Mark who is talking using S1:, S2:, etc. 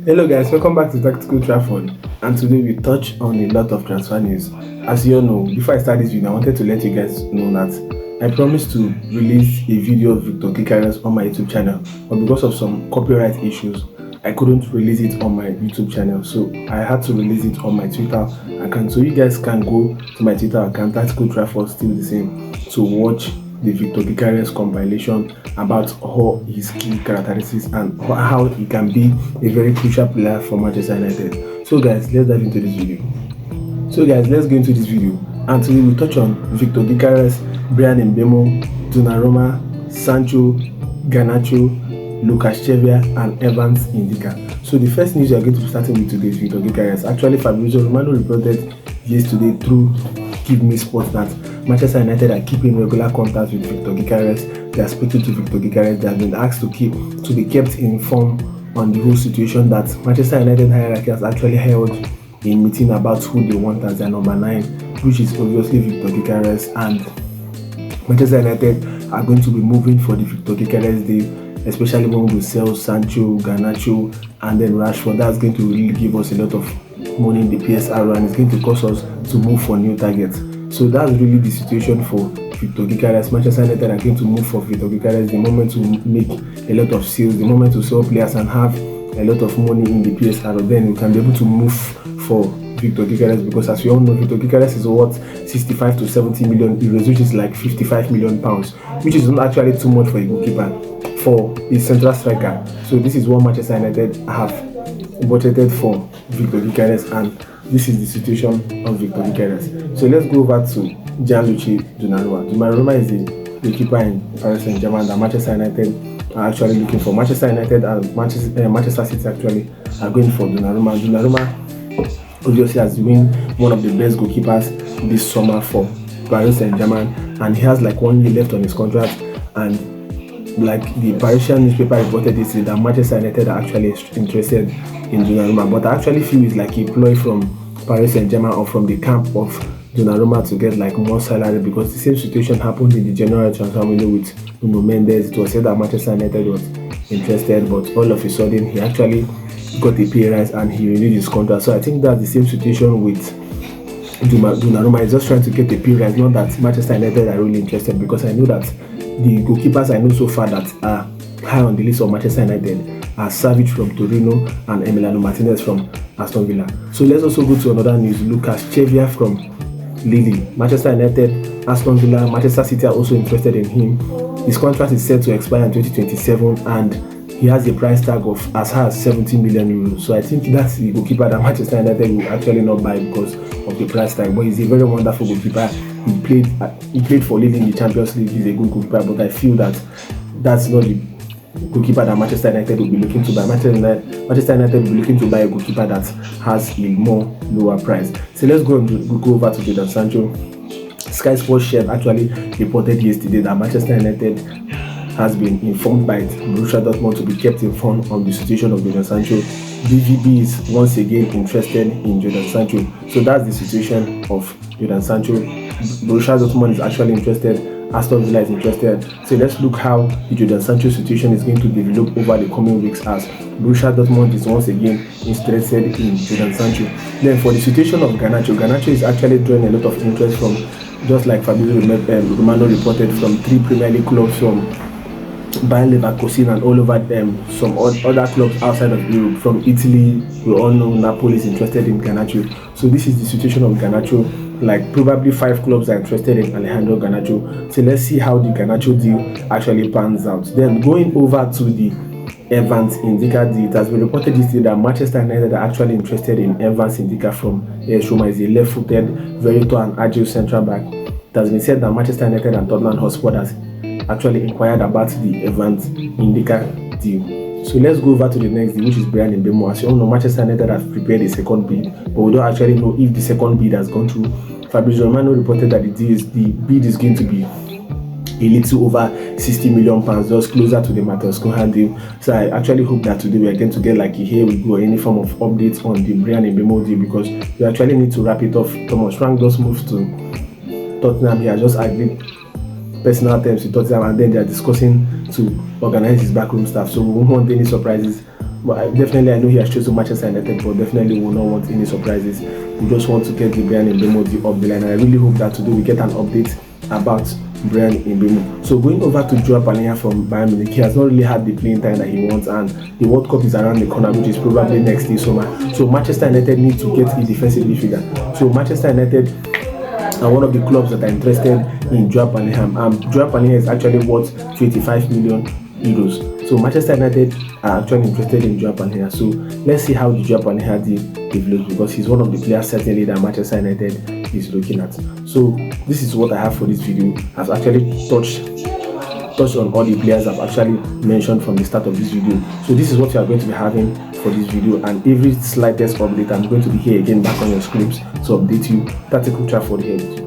S1: Hello guys, welcome back to Tactical Trafford, and today we touch on a lot of transfer news. As you all know, before I start this video, I wanted to let you guys know that I promised to release a video of Viktor Gyökeres on my YouTube channel, but because of some copyright issues, I couldn't release it on my YouTube channel, so I had to release it on my Twitter account. So you guys can go to my Twitter account, Tactical Trafford, still the same, to watch the Viktor Gyökeres compilation about all his key characteristics and how he can be a very crucial player for Manchester United. So guys, let's dive into this video. Let's go into this video, and today we touch on Viktor Gyökeres, Bryan Mbeumo, Donnarumma, Sancho, Garnacho, Lukashevia and Evans Ndicka. So the first news we are going to be starting with today is Viktor Gyökeres. Actually, Fabrizio Romano reported yesterday through Give Me Sports that Manchester United are keeping regular contact with Viktor Gyökeres. They are speaking to Viktor Gyökeres. They have been asked to be kept informed on the whole situation, that Manchester United hierarchy has actually held a meeting about who they want as their number 9, which is obviously Viktor Gyökeres, and Manchester United are going to be moving for the Viktor Gyökeres deal, especially when we sell Sancho, Garnacho and then Rashford. That's going to really give us a lot of money in the PSR, and it's going to cause us to move for new targets. So that's really the situation for Viktor Gyökeres. Manchester United are going to move for Viktor Gyökeres the moment to make a lot of sales, the moment to sell players and have a lot of money in the PSR, then we can be able to move for Viktor Gyökeres, because as we all know, Viktor Gyökeres is worth 65 to 70 million euros, which is like 55 million pounds, which is not actually too much for a goalkeeper, for a central striker. So this is what Manchester United have budgeted for Viktor Gyökeres, and this is the situation of Viktor Gyökeres. So let's go over to Gianluigi Donnarumma. Donnarumma is the keeper in Paris Saint-Germain that Manchester United are actually looking for. Manchester United and Manchester City actually are going for Donnarumma. Donnarumma obviously has been one of the best goalkeepers this summer for Paris Saint-Germain, and he has like 1 year left on his contract, and like the Parisian newspaper reported yesterday that Manchester United are actually interested in Donnarumma, but I actually feel it's like a ploy from Paris Saint-Germain or from the camp of Donnarumma to get like more salary, because the same situation happened in the January transfer window with Nuno Mendes. It was said that Manchester United was interested, but all of a sudden he actually got a pay rise and he renewed his contract. So I think that's the same situation with Donnarumma. Is just trying to get a pay rise, not that Manchester United are really interested, because I know that the goalkeepers I know so far that are high on the list of Manchester United are Savic from Torino and Emiliano Martinez from Aston Villa. So let's also go to another news. Lukashevia from Lille, Manchester United, Aston Villa, Manchester City are also interested in him. His contract is set to expire in 2027, and he has a price tag of as high as 70 million euros. So I think that's the goalkeeper that Manchester United will actually not buy because of the price tag. But he's a very wonderful goalkeeper. He played for Lille in the Champions League. He's a good goalkeeper, but I feel that that's not the goalkeeper that Manchester United will be looking to buy. Manchester United will be looking to buy a goalkeeper that has a more lower price. So let's go over to Jadon Sancho. Sky Sports Chef actually reported yesterday that Manchester United has been informed by Borussia Dortmund to be kept informed on the situation of Jadon Sancho. BVB is once again interested in Jadon Sancho. So that's the situation of Jadon Sancho. Borussia Dortmund is actually interested. Aston Villa is interested. So let's look how the Jadon Sancho situation is going to develop over the coming weeks, as Borussia Dortmund is once again interested in Jadon Sancho. Then for the situation of Garnacho is actually drawing a lot of interest from, just like Fabrizio Romano reported, from 3 Premier League clubs, from Bayern Leverkusen and all over them, some other clubs outside of Europe. From Italy, we all know Napoli is interested in Garnacho. So this is the situation of Garnacho. Like probably 5 clubs are interested in Alejandro Garnacho. So let's see how the Garnacho deal actually pans out. Then going over to the Evans Ndicka deal, it has been reported yesterday that Manchester United are actually interested in Evans Ndicka from AS Roma. Is a left-footed, very tall and agile central back. It has been said that Manchester United and Tottenham Hotspur has actually inquired about the Evans Ndicka deal. So let's go over to the next deal, which is Bryan Mbeumo. As you all know, Manchester United have prepared a second bid, but we don't actually know if the second bid has gone through. Fabrizio Romano reported that the bid is going to be a little over 60 million pounds, just closer to the Matheus Cunha deal. So I actually hope that today we are going to get like a here we go, any form of updates on the Bryan Mbeumo deal, because we actually need to wrap it off. Thomas Frank just moved to Tottenham. He has just agreed personal terms with Tottenham, and then they are discussing to organize his backroom staff. So we won't want any surprises But definitely I know he has chosen Manchester United, but definitely will not want any surprises. We just want to get the Bryan Mbeumo up the line, and I really hope that today we get an update about Bryan Mbeumo. So going over to João Palhinha from Bayern Munich, he has not really had the playing time that he wants, and the World Cup is around the corner, which is probably next year summer. So Manchester United need to get a defensive midfielder. So Manchester United are one of the clubs that are interested in João Palhinha. João Palhinha is actually worth 25 million euros. So Manchester United are actually interested in João Palhinha. So let's see how the João Palhinha deal develops, because he's one of the players certainly that Manchester United is looking at. So this is what I have for this video. I've actually touched on all the players I've actually mentioned from the start of this video. So this is what you are going to be having for this video, and every slightest update I'm going to be here again back on your scripts to update you. Tactical Trafford here with you.